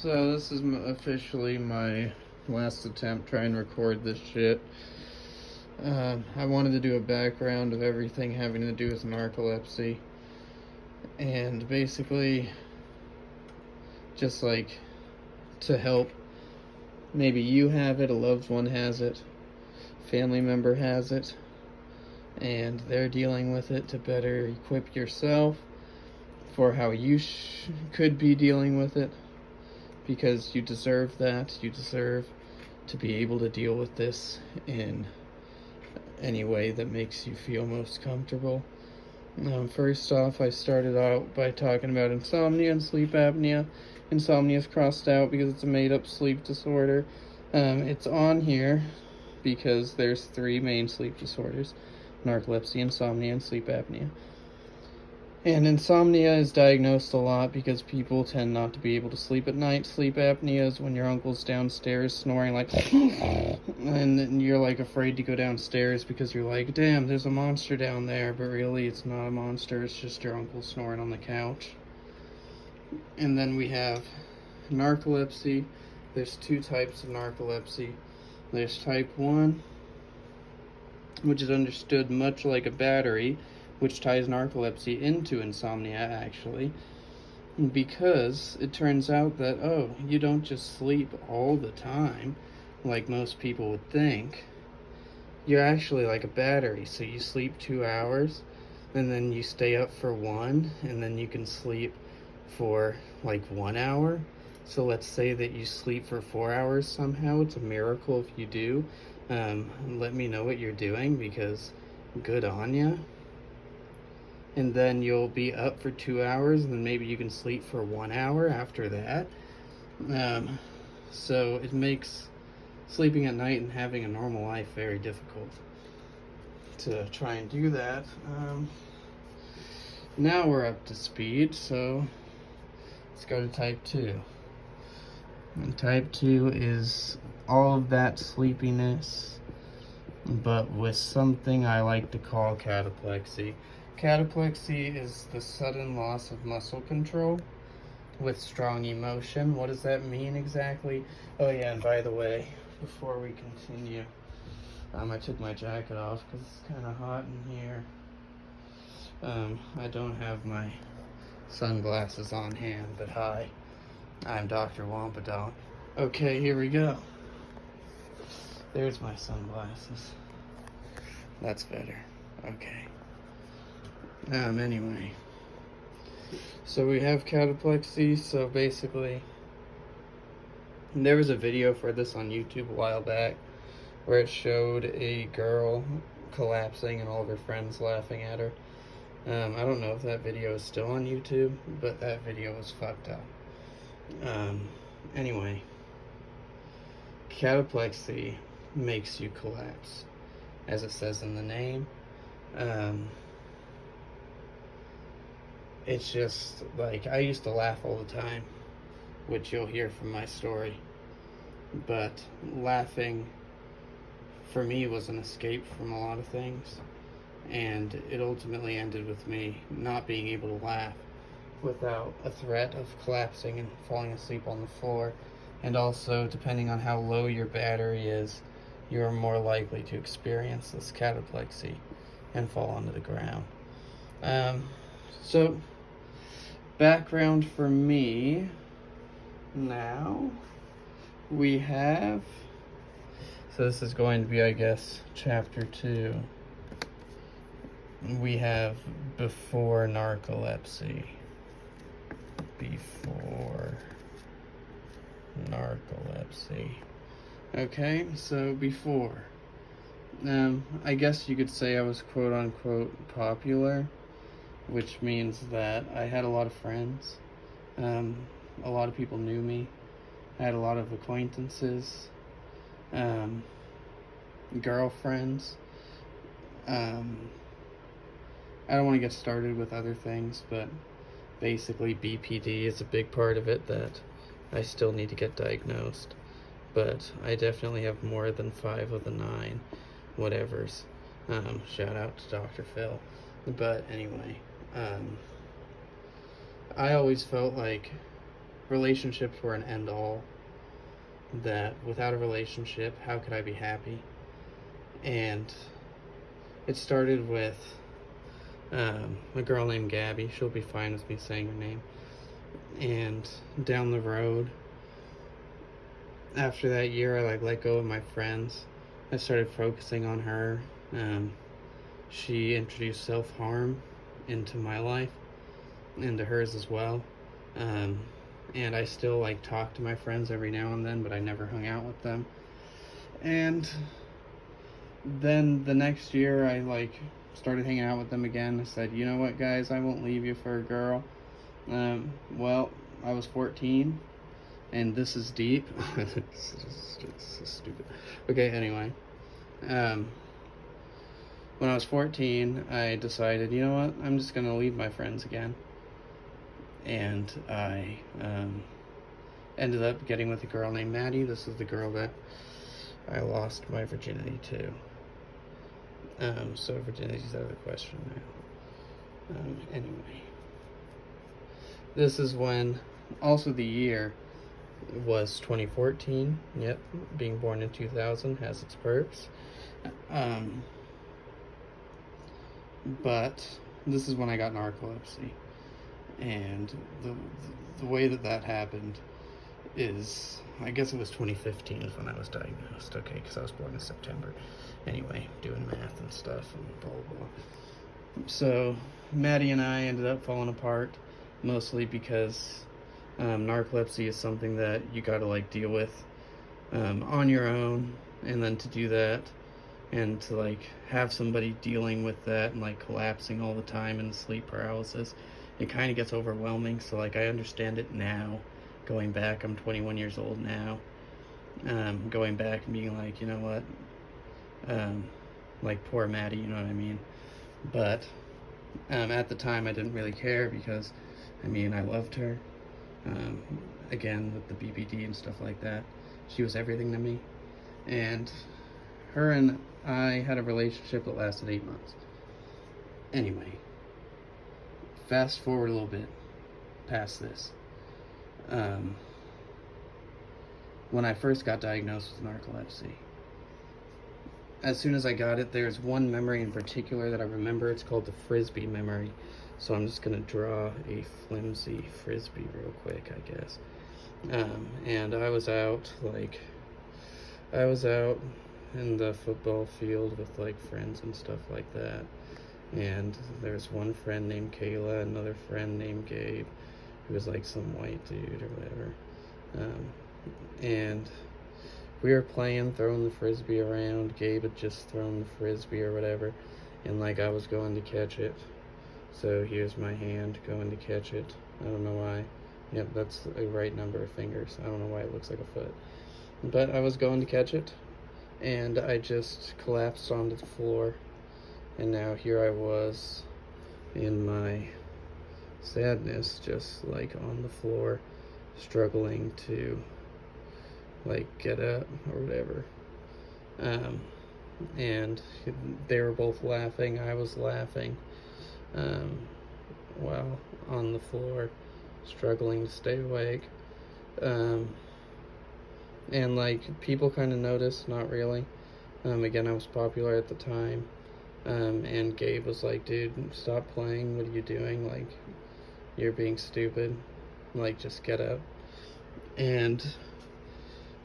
So this is officially my last attempt trying to record this shit. I wanted to do a background of everything having to do with narcolepsy. And basically, just like to help. Maybe you have it, a loved one has it, family member has it, and they're dealing with it, to better equip yourself for how you could be dealing with it, because you deserve that. You deserve to be able to deal with this in any way that makes you feel most comfortable. First off, I started out by talking about insomnia and sleep apnea. Insomnia is crossed out because it's a made-up sleep disorder. It's on here because there's 3 main sleep disorders: narcolepsy, insomnia, and sleep apnea. And insomnia is diagnosed a lot because people tend not to be able to sleep at night. Sleep apnea is when your uncle's downstairs snoring like and then you're like afraid to go downstairs because you're like, damn, there's a monster down there, but really it's not a monster, it's just your uncle snoring on the couch. And then we have narcolepsy. There's 2 types of narcolepsy. There's type 1, which is understood much like a battery, which ties narcolepsy into insomnia, actually, because it turns out that, you don't just sleep all the time like most people would think. You're actually like a battery. So you sleep 2 hours, and then you stay up for 1, and then you can sleep for like 1 hour. So let's say that you sleep for 4 hours somehow. It's a miracle if you do. Let me know what you're doing, because good on ya. And then you'll be up for 2 hours, and then maybe you can sleep for 1 hour after that. So it makes sleeping at night and having a normal life very difficult to try and do that. Now we're up to speed, so let's go to type 2. And type 2 is all of that sleepiness, but with something I like to call cataplexy. Cataplexy is the sudden loss of muscle control with strong emotion. What does that mean exactly? Oh yeah, and by the way, before we continue, I took my jacket off because it's kind of hot in here. I don't have my sunglasses on hand, but hi, I'm Dr. Wompadonk. Okay, here we go. There's my sunglasses. That's better. Okay. Anyway. So we have cataplexy. So basically, there was a video for this on YouTube a while back where it showed a girl collapsing and all of her friends laughing at her. I don't know if that video is still on YouTube, but that video was fucked up. Anyway, cataplexy makes you collapse, as it says in the name. It's just like, I used to laugh all the time, which you'll hear from my story, but laughing for me was an escape from a lot of things, and it ultimately ended with me not being able to laugh without a threat of collapsing and falling asleep on the floor. And also, depending on how low your battery is, you're more likely to experience this cataplexy and fall onto the ground. So background for me now, we have, so this is going to be, I guess, chapter 2. We have before narcolepsy. Before narcolepsy. Okay, so before. I guess you could say I was quote unquote popular, which means that I had a lot of friends. A lot of people knew me. I had a lot of acquaintances, girlfriends. I don't want to get started with other things, but basically BPD is a big part of it that I still need to get diagnosed. But I definitely have more than 5 of the 9 whatevers. Shout out to Dr. Phil. But anyway, I always felt like relationships were an end all. That without a relationship, how could I be happy? And it started with a girl named Gabby. She'll be fine with me saying her name. And down the road, after that year, I let go of my friends. I started focusing on her. She introduced self-harm into my life, into hers as well. And I still talk to my friends every now and then, but I never hung out with them. And then the next year, I started hanging out with them again. I said, you know what, guys, I won't leave you for a girl. Well, I was 14, and this is deep. It's stupid. Okay, anyway. When I was 14, I decided, you know what, I'm just going to leave my friends again. And I ended up getting with a girl named Maddie. This is the girl that I lost my virginity to. So virginity's out of the question now. Anyway. This is when, also the year was 2014. Yep, being born in 2000 has its perks. But this is when I got narcolepsy. And the way that happened is, I guess it was 2015 is when I was diagnosed, okay, because I was born in September. Anyway, doing math and stuff and blah, blah, blah. So, Maddie and I ended up falling apart, mostly because narcolepsy is something that you gotta, deal with on your own, and then to do that, and to, have somebody dealing with that and, collapsing all the time and sleep paralysis, it kind of gets overwhelming. So I understand it now, going back. I'm 21 years old now, going back and being you know what, poor Maddie, you know what I mean. But at the time I didn't really care, because I loved her. Again, with the BPD and stuff like that, she was everything to me. And her and I had a relationship that lasted 8 months. Anyway, fast forward a little bit past this. When I first got diagnosed with narcolepsy, as soon as I got it, there's one memory in particular that I remember. It's called the Frisbee memory. So I'm just going to draw a flimsy Frisbee real quick, I guess. And I was out in the football field with friends and stuff like that. And there's one friend named Kayla, another friend named Gabe, who was some white dude or whatever. And we were playing, throwing the Frisbee around. Gabe had just thrown the Frisbee or whatever, and I was going to catch it. So here's my hand going to catch it. I don't know why. Yep, that's a right number of fingers. I don't know why it looks like a foot. But I was going to catch it, and I just collapsed onto the floor. And now here I was in my sadness, just on the floor, struggling to get up or whatever. And they were both laughing. I was laughing while on the floor, struggling to stay awake. And people kind of noticed, not really. Again, I was popular at the time. And Gabe was dude, stop playing, what are you doing? You're being stupid. Just get up. And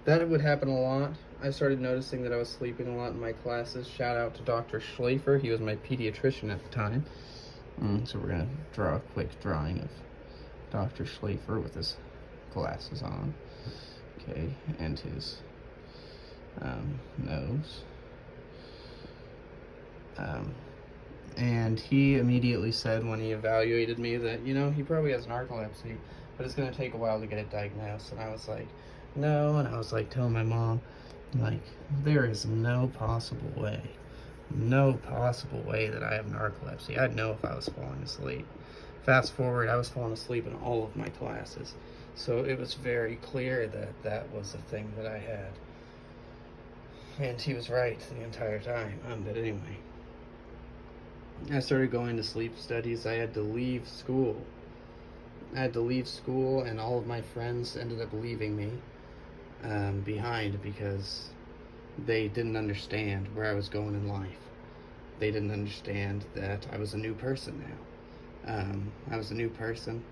that would happen a lot. I started noticing that I was sleeping a lot in my classes. Shout out to Dr. Schlafer. He was my pediatrician at the time. So we're going to draw a quick drawing of Dr. Schlafer with his glasses on. Okay, and his nose. And he immediately said when he evaluated me that, he probably has narcolepsy, but it's going to take a while to get it diagnosed. And I was no. And I was telling my mom, there is no possible way that I have narcolepsy. I'd know if I was falling asleep. Fast forward, I was falling asleep in all of my classes. So it was very clear that that was a thing that I had. And he was right the entire time. But anyway, I started going to sleep studies. I had to leave school I had to leave school, and all of my friends ended up leaving me behind because they didn't understand where I was going in life. They didn't understand that I was a new person now. I was a new person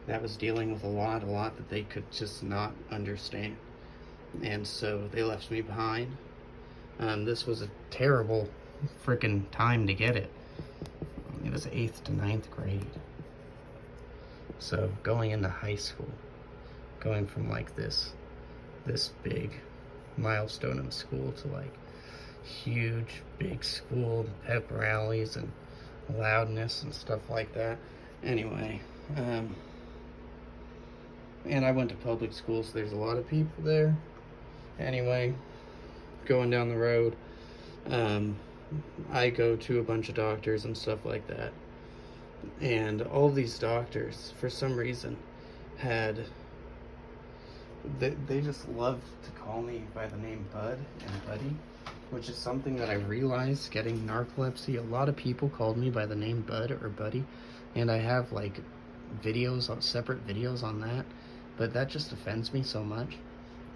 that was dealing with a lot that they could just not understand. And so they left me behind. This was a terrible freaking time to get it. It was 8th to 9th grade. So going into high school, going from like this big milestone in school to like huge big school pep rallies and loudness and stuff like that. Anyway, and I went to public school, so there's a lot of people there. Anyway, going down the road, I go to a bunch of doctors and stuff like that. And all these doctors, for some reason, they just loved to call me by the name Bud and Buddy, which is something that I realized getting narcolepsy. A lot of people called me by the name Bud or Buddy, and I have like separate videos on that, but that just offends me so much.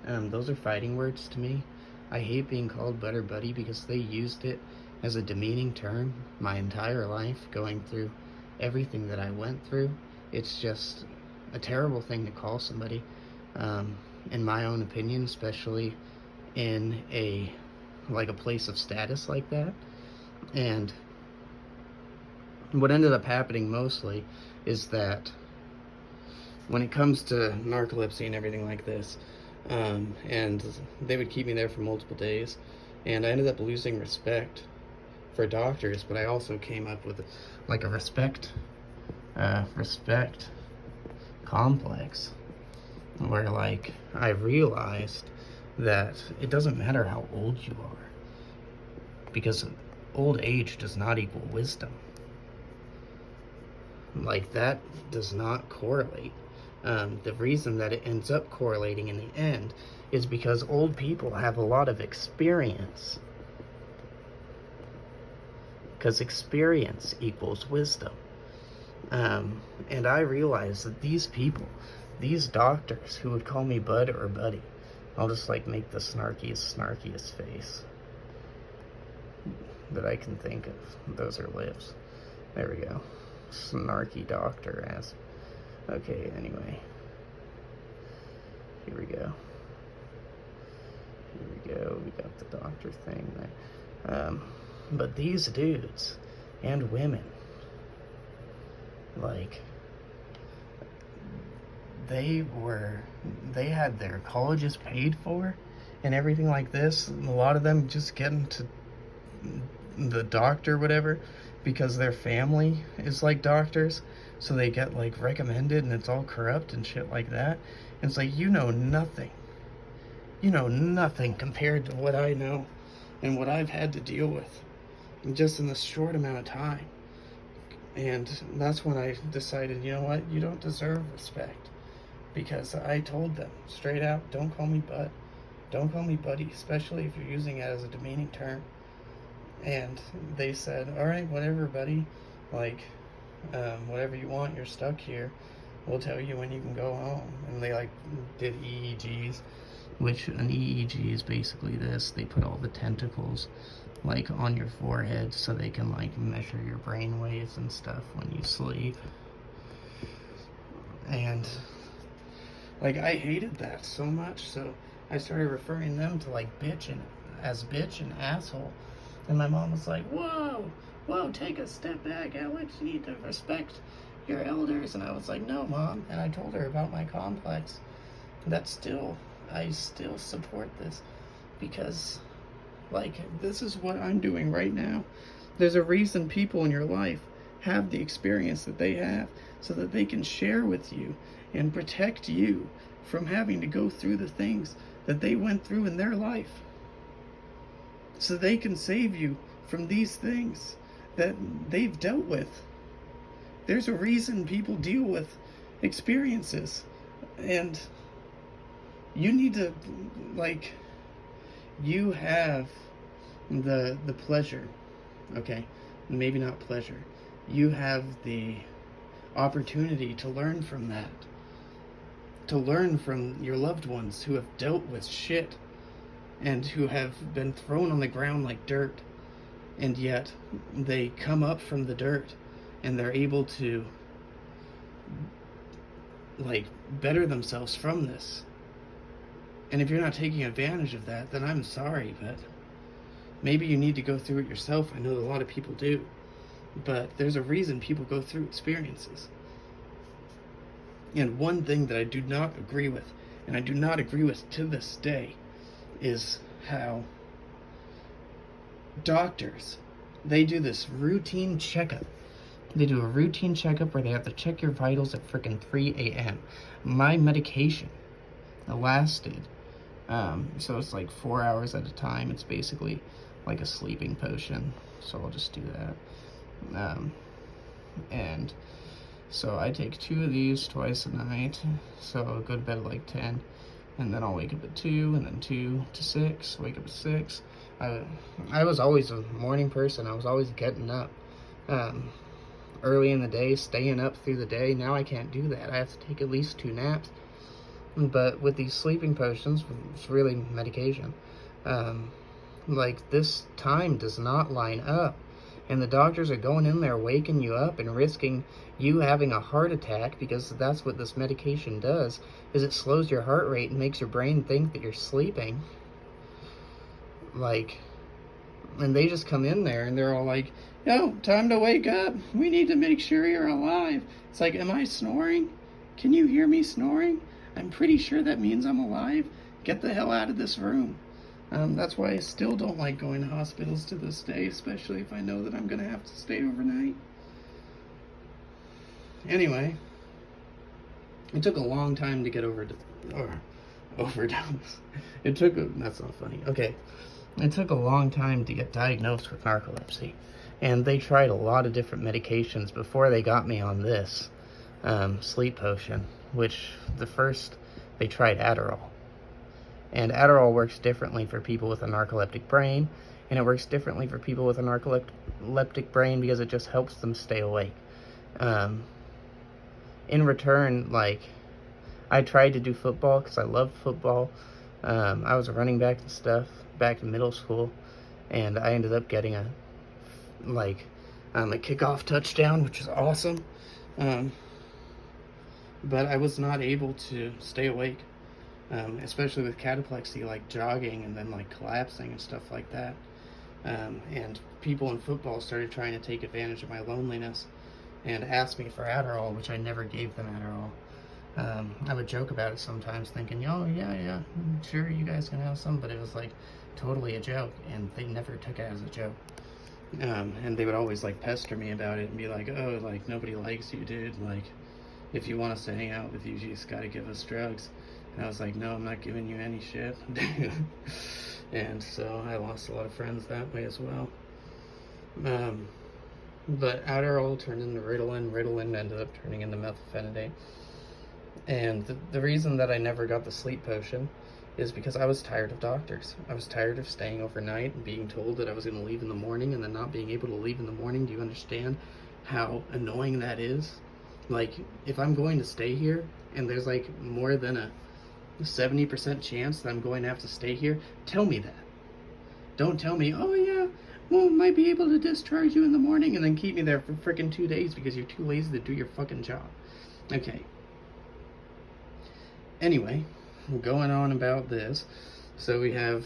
Those are fighting words to me. I hate being called Bud or Buddy because they used it as a demeaning term my entire life, going through everything that I went through. It's just a terrible thing to call somebody, in my own opinion, especially in a place of status like that. And what ended up happening mostly is that when it comes to narcolepsy and everything like this, and they would keep me there for multiple days, and I ended up losing respect for doctors, but I also came up with like a respect complex, where like I realized that it doesn't matter how old you are, because old age does not equal wisdom. Like, that does not correlate. The reason that it ends up correlating in the end is because old people have a lot of experience, because experience equals wisdom. And I realized that these people, these doctors who would call me Bud or Buddy, I'll just like make the snarkiest face that I can think of. Those are lips. There we go. Snarky doctor ass. Okay, anyway. Here we go. We got the doctor thing there. But these dudes and women, like, they had their colleges paid for and everything like this. A lot of them just get into the doctor, whatever, because their family is like doctors, so they get like recommended, and it's all corrupt and shit like that. And it's like, you know nothing compared to what I know and what I've had to deal with just in this short amount of time. And that's when I decided, you know what, you don't deserve respect, because I told them straight out, don't call me Bud, don't call me Buddy, especially if you're using it as a demeaning term. And they said, all right, whatever, buddy, like, whatever you want, you're stuck here, we'll tell you when you can go home. And they like did EEGs, which an EEG is basically this: they put all the tentacles like on your forehead so they can like measure your brain waves and stuff when you sleep. And like, I hated that so much, so I started referring them to like bitch and asshole. And my mom was like, whoa, take a step back, Alex, you need to respect your elders. And I was like, no, Mom. And I told her about my complex. I still support this, because, like, this is what I'm doing right now. There's a reason people in your life have the experience that they have, so that they can share with you and protect you from having to go through the things that they went through in their life, so they can save you from these things that they've dealt with. There's a reason people deal with experiences, and you need to, like, you have the pleasure, okay, maybe not pleasure, you have the opportunity to learn from that. To learn from your loved ones who have dealt with shit and who have been thrown on the ground like dirt, and yet they come up from the dirt and they're able to like better themselves from this. And if you're not taking advantage of that, then I'm sorry, but maybe you need to go through it yourself. I know a lot of people do, but there's a reason people go through experiences. And one thing that I do not agree with, and I do not agree with to this day, is how doctors, they do this routine checkup. They do a routine checkup where they have to check your vitals at freaking 3 a.m. My medication lasted, so it's like 4 hours at a time. It's basically like a sleeping potion. So I'll just do that. And so I take 2 of these twice a night. So I'll go to bed at like 10. And then I'll wake up at 2, and then 2 to 6, wake up at 6. I was always a morning person. I was always getting up early in the day, staying up through the day. Now I can't do that. I have to take at least 2 naps. But with these sleeping potions, it's really medication. Like, this time does not line up. And the doctors are going in there waking you up and risking you having a heart attack, because that's what this medication does, is it slows your heart rate and makes your brain think that you're sleeping. Like, and they just come in there and they're all like, yo, time to wake up. We need to make sure you're alive. It's like, am I snoring? Can you hear me snoring? I'm pretty sure that means I'm alive. Get the hell out of this room. That's why I still don't like going to hospitals to this day, especially if I know that I'm going to have to stay overnight. Anyway, it took a long time to get overdose. That's not funny. Okay. It took a long time to get diagnosed with narcolepsy. And they tried a lot of different medications before they got me on this sleep potion, which they tried Adderall. And Adderall works differently for people with a narcoleptic brain, and it works differently for people with a narcoleptic brain because it just helps them stay awake. In return, like, I tried to do football because I love football. I was a running back and stuff back in middle school, and I ended up getting a kickoff touchdown, which is awesome. But I was not able to stay awake. Especially with cataplexy, like jogging and then like collapsing and stuff like that. And people in football started trying to take advantage of my loneliness and asked me for Adderall, which I never gave them Adderall. I would joke about it sometimes, thinking, oh, yeah, sure, you guys can have some, but it was like totally a joke, and they never took it as a joke. And they would always like pester me about it and be like, oh, like, nobody likes you, dude. Like, if you want us to hang out with you, you just gotta give us drugs. And I was like, no, I'm not giving you any shit. And so I lost a lot of friends that way as well. But Adderall turned into Ritalin. Ritalin ended up turning into methylphenidate. And the reason that I never got the sleep potion is because I was tired of doctors. I was tired of staying overnight and being told that I was going to leave in the morning and then not being able to leave in the morning. Do you understand how annoying that is? Like, if I'm going to stay here and there's like more than a 70% chance that I'm going to have to stay here, tell me that. Don't tell me, oh yeah, well, might be able to discharge you in the morning and then keep me there for freaking 2 days because you're too lazy to do your fucking job. Okay. Anyway, going on about this. So we have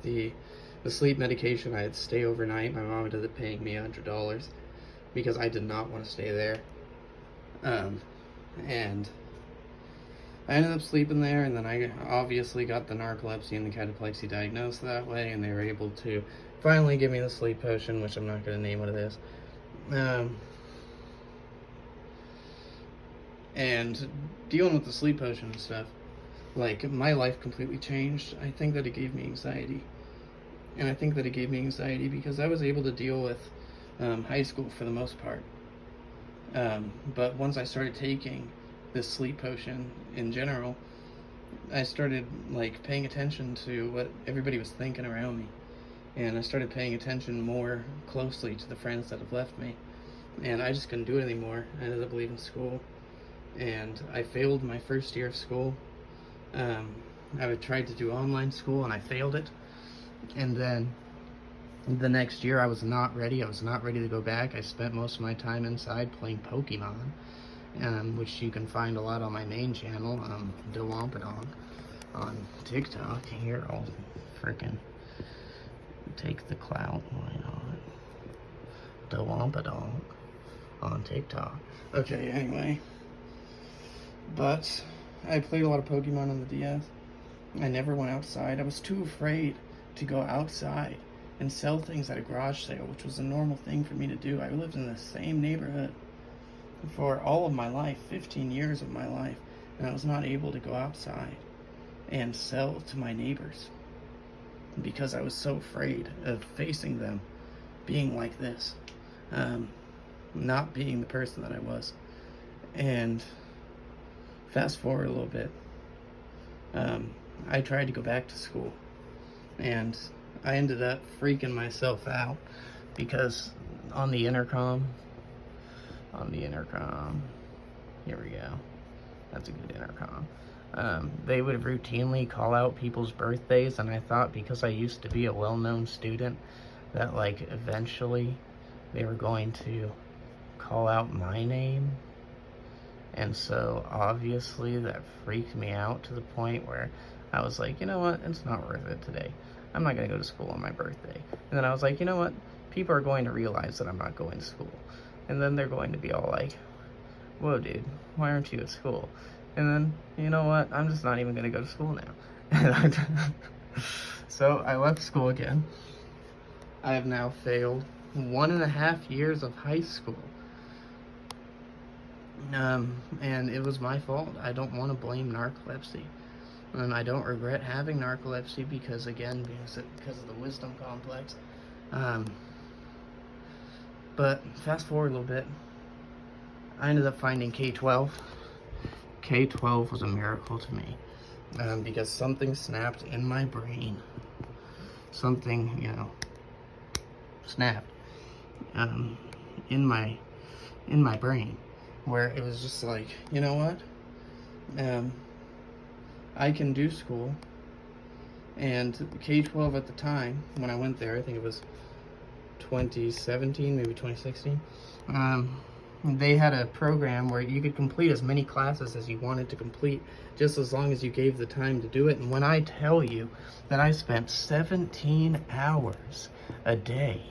the sleep medication. I had to stay overnight. My mom ended up paying me $100 because I did not want to stay there. And I ended up sleeping there, and then I obviously got the narcolepsy and the cataplexy diagnosed that way, and they were able to finally give me the sleep potion, which I'm not going to name what it is. And dealing with the sleep potion and stuff, like, my life completely changed. I think that it gave me anxiety. And I think that it gave me anxiety because I was able to deal with high school for the most part. But once I started taking this sleep potion in general, I started like paying attention to what everybody was thinking around me, and I started paying attention more closely to the friends that have left me, and I just couldn't do it anymore. I ended up leaving school, and I failed my first year of school. I tried to do online school, and I failed it. And then the next year, I was not ready. I was not ready to go back. I spent most of my time inside playing Pokemon, which you can find a lot on my main channel, the Wompadonk, on TikTok. Here, I'll freaking take the clout. Why not? The Wompadonk on TikTok. Okay, anyway. But I played a lot of Pokemon on the DS. I never went outside. I was too afraid to go outside and sell things at a garage sale, which was a normal thing for me to do. I lived in the same neighborhood for all of my life, 15 years of my life, and I was not able to go outside and sell to my neighbors because I was so afraid of facing them being like this, not being the person that I was. And fast forward a little bit, I tried to go back to school, and I ended up freaking myself out because on the intercom, here we go, that's a good intercom, they would routinely call out people's birthdays, and I thought because I used to be a well-known student that like eventually they were going to call out my name. And so obviously that freaked me out to the point where I was like, you know what, it's not worth it today. I'm not going to go to school on my birthday. And then I was like, you know what, people are going to realize that I'm not going to school. And then they're going to be all like, whoa dude, why aren't you at school? And then, you know what, I'm just not even going to go to school now. So I left school again. I have now failed 1.5 years of high school. And it was my fault. I don't want to blame narcolepsy. And I don't regret having narcolepsy because, again, because of the wisdom complex. But fast forward a little bit, I ended up finding K-12. K-12 was a miracle to me because something snapped in my brain. Something, snapped in my brain, where it was just like, you know what, I can do school. And K-12 at the time, when I went there, I think it was 2017, maybe 2016, they had a program where you could complete as many classes as you wanted to complete, just as long as you gave the time to do it. And when I tell you that I spent 17 hours a day,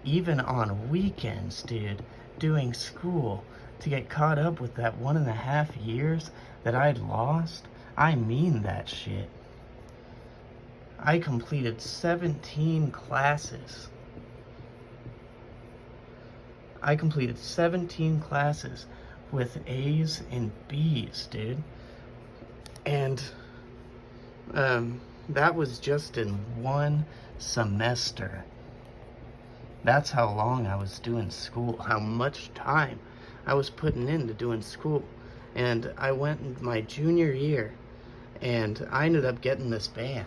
even on weekends, dude, doing school to get caught up with that 1.5 years that I'd lost, I mean that shit. I completed 17 classes. I completed 17 classes with A's and B's, dude. And that was just in one semester. That's how long I was doing school, how much time I was putting into doing school. And I went in my junior year, and I ended up getting this band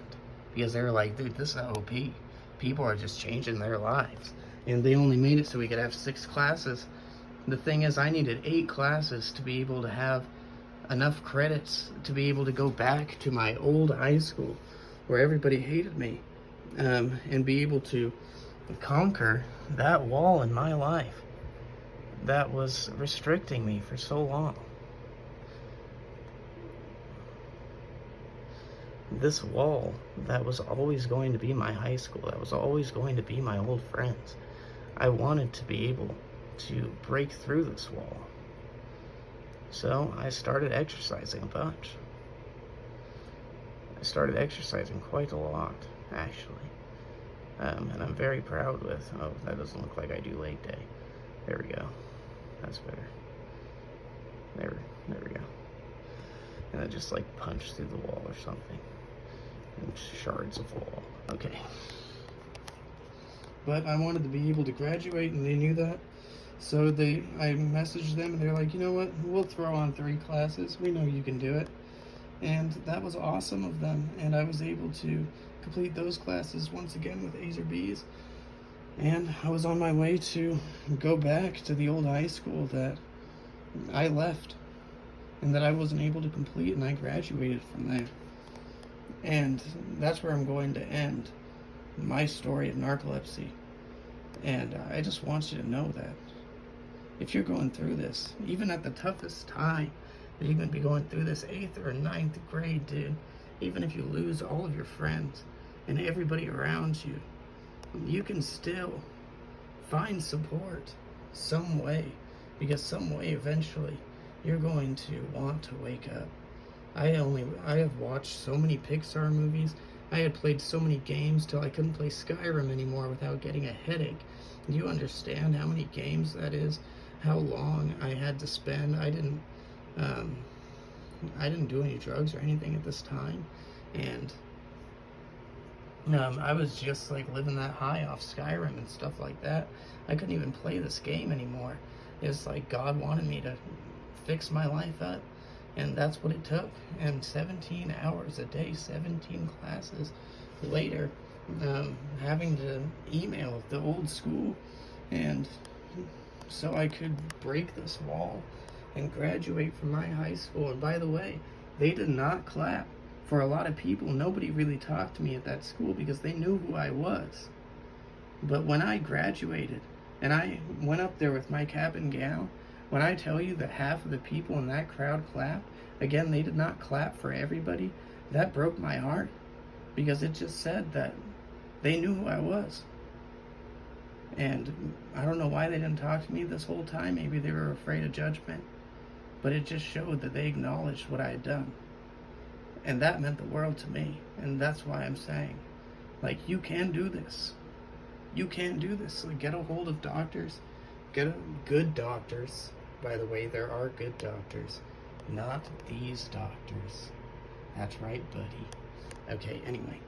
because they were like, dude, this is OP. People are just changing their lives. And they only made it so we could have 6 classes. The thing is, I needed 8 classes to be able to have enough credits to be able to go back to my old high school where everybody hated me, and be able to conquer that wall in my life that was restricting me for so long. This wall that was always going to be my high school, that was always going to be my old friends. I wanted to be able to break through this wall. So I started exercising a bunch. I started exercising quite a lot, actually. And I'm very proud with, oh, that doesn't look like I do leg day. There we go. That's better. There we go. And I just like punch through the wall or something. And shards of wall. Okay. But I wanted to be able to graduate, and they knew that. So I messaged them, and they're like, you know what, we'll throw on 3 classes. We know you can do it. And that was awesome of them. And I was able to complete those classes once again with A's or B's. And I was on my way to go back to the old high school that I left and that I wasn't able to complete, and I graduated from there. And that's where I'm going to end my story of narcolepsy. And I just want you to know that if you're going through this, even at the toughest time, that you're going to be going through this 8th or 9th grade, dude, even if you lose all of your friends and everybody around you, you can still find support some way, because some way eventually you're going to want to wake up. I have watched so many Pixar movies. I had played so many games till I couldn't play Skyrim anymore without getting a headache. Do you understand how many games that is? How long I had to spend? I didn't do any drugs or anything at this time, and I was just like living that high off Skyrim and stuff like that. I couldn't even play this game anymore. It's like God wanted me to fix my life up, and that's what it took. And 17 hours a day, 17 classes later, having to email the old school, and so I could break this wall and graduate from my high school. And by the way, they did not clap. For a lot of people, nobody really talked to me at that school because they knew who I was. But when I graduated and I went up there with my cap and gown, when I tell you that half of the people in that crowd clapped, again, they did not clap for everybody, that broke my heart, because it just said that they knew who I was. And I don't know why they didn't talk to me this whole time. Maybe they were afraid of judgment. But it just showed that they acknowledged what I had done. And that meant the world to me. And that's why I'm saying, like, you can do this. You can do this. Like, get a hold of doctors. Good doctors. By the way, there are good doctors. Not these doctors. That's right, buddy. Okay, anyway.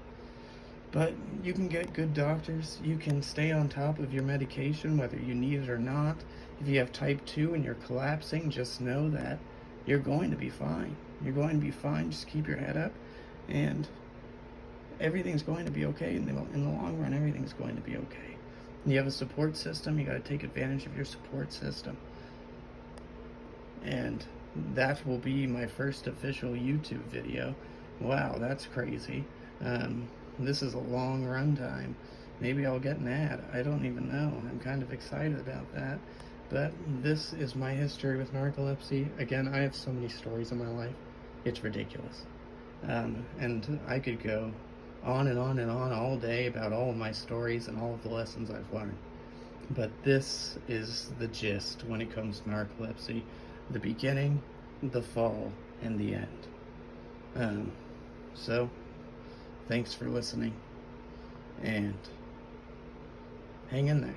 But you can get good doctors. You can stay on top of your medication, whether you need it or not. If you have type 2 and you're collapsing, just know that you're going to be fine. You're going to be fine. Just keep your head up, and everything's going to be okay. In the long run, everything's going to be okay. You have a support system. You got to take advantage of your support system. And that will be my first official YouTube video. Wow, that's crazy. This is a long runtime. Maybe I'll get an ad. I don't even know. I'm kind of excited about that. But this is my history with narcolepsy. Again, I have so many stories in my life. It's ridiculous. And I could go on and on and on all day about all of my stories and all of the lessons I've learned. But this is the gist when it comes to narcolepsy. The beginning, the fall, and the end. So, thanks for listening. And hang in there.